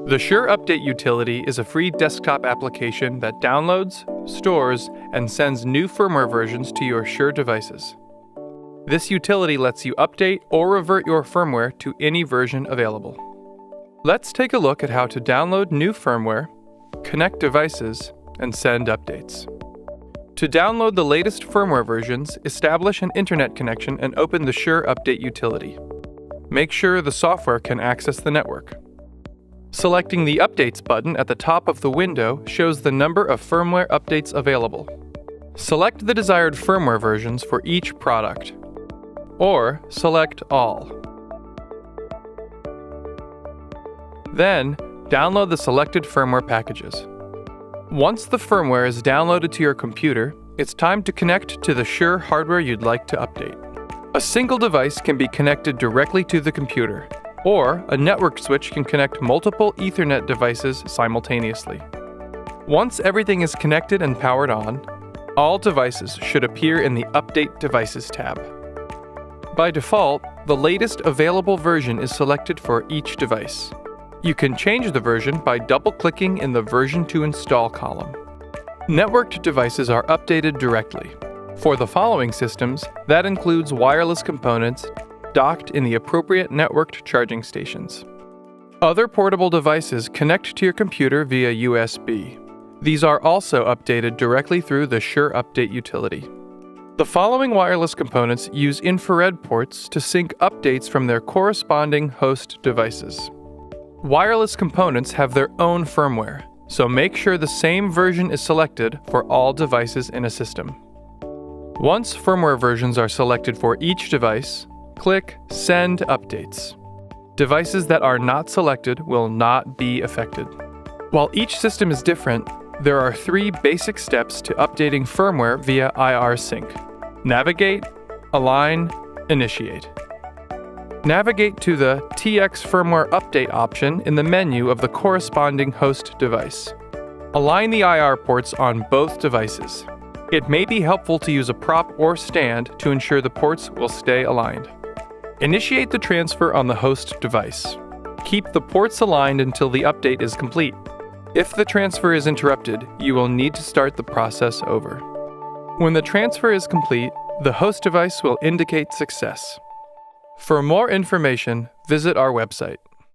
The Shure Update Utility is a free desktop application that downloads, stores, and sends new firmware versions to your Shure devices. This utility lets you update or revert your firmware to any version available. Let's take a look at how to download new firmware, connect devices, and send updates. To download the latest firmware versions, establish an internet connection and open the Shure Update Utility. Make sure the software can access the network. Selecting the Updates button at the top of the window shows the number of firmware updates available. Select the desired firmware versions for each product, or select All. Then, download the selected firmware packages. Once the firmware is downloaded to your computer, it's time to connect to the Shure hardware you'd like to update. A single device can be connected directly to the computer, or a network switch can connect multiple Ethernet devices simultaneously. Once everything is connected and powered on, all devices should appear in the Update Devices tab. By default, the latest available version is selected for each device. You can change the version by double-clicking in the Version to Install column. Networked devices are updated directly. For the following systems, that includes wireless components docked in the appropriate networked charging stations. Other portable devices connect to your computer via USB. These are also updated directly through the Shure Update Utility. The following wireless components use infrared ports to sync updates from their corresponding host devices. Wireless components have their own firmware, so make sure the same version is selected for all devices in a system. Once firmware versions are selected for each device, click Send Updates. Devices that are not selected will not be affected. While each system is different, there are 3 basic steps to updating firmware via IR Sync: Navigate, Align, Initiate. Navigate to the TX Firmware Update option in the menu of the corresponding host device. Align the IR ports on both devices. It may be helpful to use a prop or stand to ensure the ports will stay aligned. Initiate the transfer on the host device. Keep the ports aligned until the update is complete. If the transfer is interrupted, you will need to start the process over. When the transfer is complete, the host device will indicate success. For more information, visit our website.